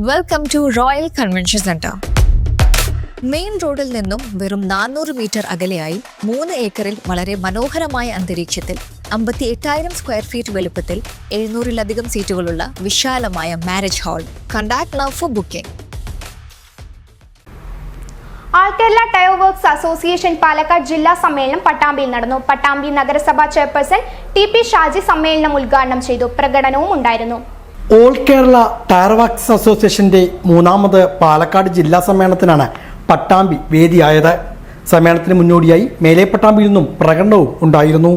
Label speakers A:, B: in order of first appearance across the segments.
A: Welcome to royal convention centre. Main റോഡിൽ നിന്നും വെറും 400 മീറ്റർ അകലെയായി 3 ഏക്കറിൽ വളരെ മനോഹരമായ അന്തരീക്ഷത്തിൽ 58,000 സ്ക്വയർ ഫീറ്റ് വലുപ്പത്തിൽ 700-ലധികം സീറ്റുകളുള്ള വിശാലമായ marriage hall. Contact now for booking.
B: All Kerala tyre works association Palakkad ജില്ലാ സമ്മേളനം പട്ടാമ്പിയിൽ നടന്നു. പട്ടാമ്പി നഗരസഭാ ചെയർപേഴ്സൺ TP ഷാജി സമ്മേളനം ഉദ്ഘാടനം ചെയ്തു. പ്രകടനവും ഉണ്ടായിരുന്നു.
C: ഓൾ കേരള ടയർ വർക്ക്സ് അസോസിയേഷന്റെ 3ാമത് പാലക്കാട് ജില്ലാ സമ്മേളനത്തിനാണ് പട്ടാമ്പി വേദിയായത്. സമ്മേളനത്തിന് മുന്നോടിയായി മേലെ പട്ടാമ്പിയിൽ നിന്നും പ്രകടനവും ഉണ്ടായിരുന്നു.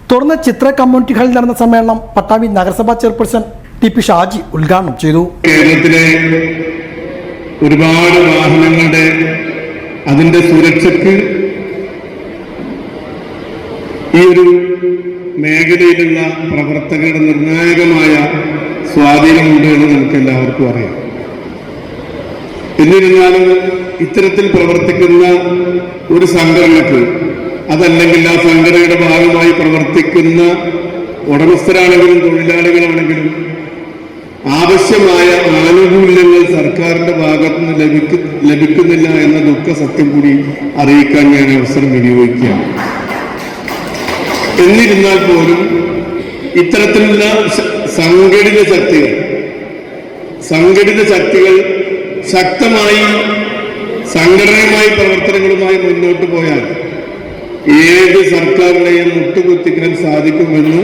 C: തുടർന്ന് ചിത്ര കമ്മ്യൂണിറ്റി ഹാളിൽ നടന്ന സമ്മേളനം പട്ടാമ്പി നഗരസഭാ ചെയർപേഴ്സൺ TP ഷാജി ഉദ്ഘാടനം ചെയ്തു.
D: കേരളത്തിലെ ഒരുപാട് വാഹനങ്ങളുടെ അതിന്റെ സുരക്ഷയ്ക്ക് ഈ ഒരു മേഖലയിലുള്ള പ്രവർത്തകരുടെ നിർണായകമായ സ്വാധീനമുണ്ട് എന്ന് നമുക്ക് എല്ലാവർക്കും അറിയാം. എന്നിരുന്നാലും ഇത്തരത്തിൽ പ്രവർത്തിക്കുന്ന ഒരു സംഘടനക്ക്, അതല്ലെങ്കിൽ ആ സംഘടനയുടെ ഭാഗമായി പ്രവർത്തിക്കുന്ന ഉടമസ്ഥരാണെങ്കിലും തൊഴിലാളികളാണെങ്കിലും ആവശ്യമായ ആനുകൂല്യങ്ങൾ സർക്കാരിന്റെ ഭാഗത്തു നിന്ന് ലഭിക്കുന്നില്ല എന്ന ദുഃഖ സത്യം കൂടി അറിയിക്കാൻ ഞാൻ അവസരം വിനിയോഗിക്കുകയാണ്. എന്നിരുന്നാൽ പോലും ഇത്തരത്തിലുള്ള സംഘടിത ശക്തികൾ ശക്തമായി സംഘടനയുമായി പ്രവർത്തനങ്ങളുമായി മുന്നോട്ട് പോയാൽ ഏത് സർക്കാരിനെയും മുട്ടുകുത്തിക്കാൻ സാധിക്കുമെന്ന്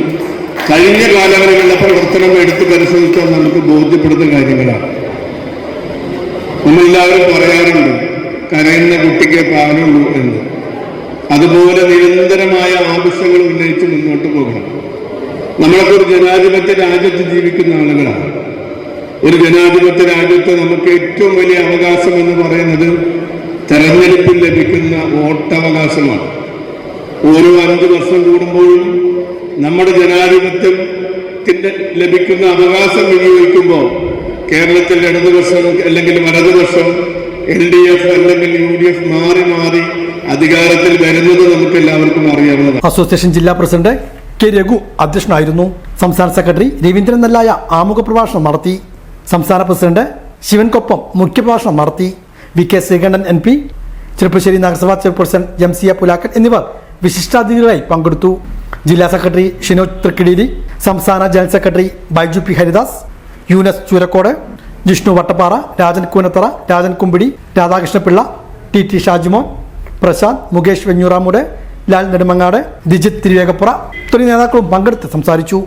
D: കഴിഞ്ഞ കാലങ്ങളിലുള്ള പ്രവർത്തനം എടുത്തു പരിശോധിച്ചാൽ നമുക്ക് ബോധ്യപ്പെടുന്ന കാര്യങ്ങളാണ്. നമ്മളെല്ലാവരും പറയാറുണ്ട്, കരയുന്ന കുട്ടിക്ക് പാലുള്ളൂ എന്ന്. അതുപോലെ നിരന്തരമായ ആവശ്യങ്ങൾ ഉന്നയിച്ച് മുന്നോട്ട് പോകണം. നമ്മളൊക്കെ ഒരു ജനാധിപത്യ രാജ്യത്ത് ജീവിക്കുന്ന ആളുകളാണ്. ഒരു ജനാധിപത്യ രാജ്യത്ത് നമുക്ക് ഏറ്റവും വലിയ അവകാശം എന്ന് പറയുന്നത് തെരഞ്ഞെടുപ്പിൽ ലഭിക്കുന്ന വോട്ടവകാശമാണ്. ഓരോ 5 വർഷം കൂടുമ്പോഴും നമ്മുടെ ജനാധിപത്യത്തിന് ലഭിക്കുന്ന അവകാശം വിനിയോഗിക്കുമ്പോൾ കേരളത്തിൽ ഇടതുപക്ഷം അല്ലെങ്കിൽ വലതുപക്ഷം LDF അല്ലെങ്കിൽ UDF മാറി മാറി അധികാരത്തിൽ വരുന്നത് നമുക്ക് എല്ലാവർക്കും അറിയാവുന്നതാണ്.
C: അസോസിയേഷൻ ജില്ലാ പ്രസിഡന്റ് K. രഘു അധ്യക്ഷനായിരുന്നു. സംസ്ഥാന സെക്രട്ടറി രവീന്ദ്രൻ നെല്ലായ ആമുഖ പ്രഭാഷണം നടത്തി. സംസ്ഥാന പ്രസിഡന്റ് ശിവൻകൊപ്പം മുഖ്യപ്രഭാഷണം നടത്തി. VK ശ്രീകണ്ഠൻ MP, ചെറുപ്പശ്ശേരി നഗരസഭാ ചെയർപേഴ്സൺ MCA പുലാക്കൽ എന്നിവർ വിശിഷ്ടാതിഥികളായി പങ്കെടുത്തു. ജില്ലാ സെക്രട്ടറി ഷിനോജ് തൃക്കിടീരി, സംസ്ഥാന general secretary Baiju P. Haridas, Yunus Choorakode, Jishnu Vattappara, Rajan Koonathara, Rajan Kumbidi, Radhakrishnapillai, TT Shajimon, Prasanth, Mukesh Venjaramoodu, Lal Nedumangad, Dijith Thiruvegappura തുടങ്ങിയ നേതാക്കളും പങ്കെടുത്ത് സംസാരിച്ചു.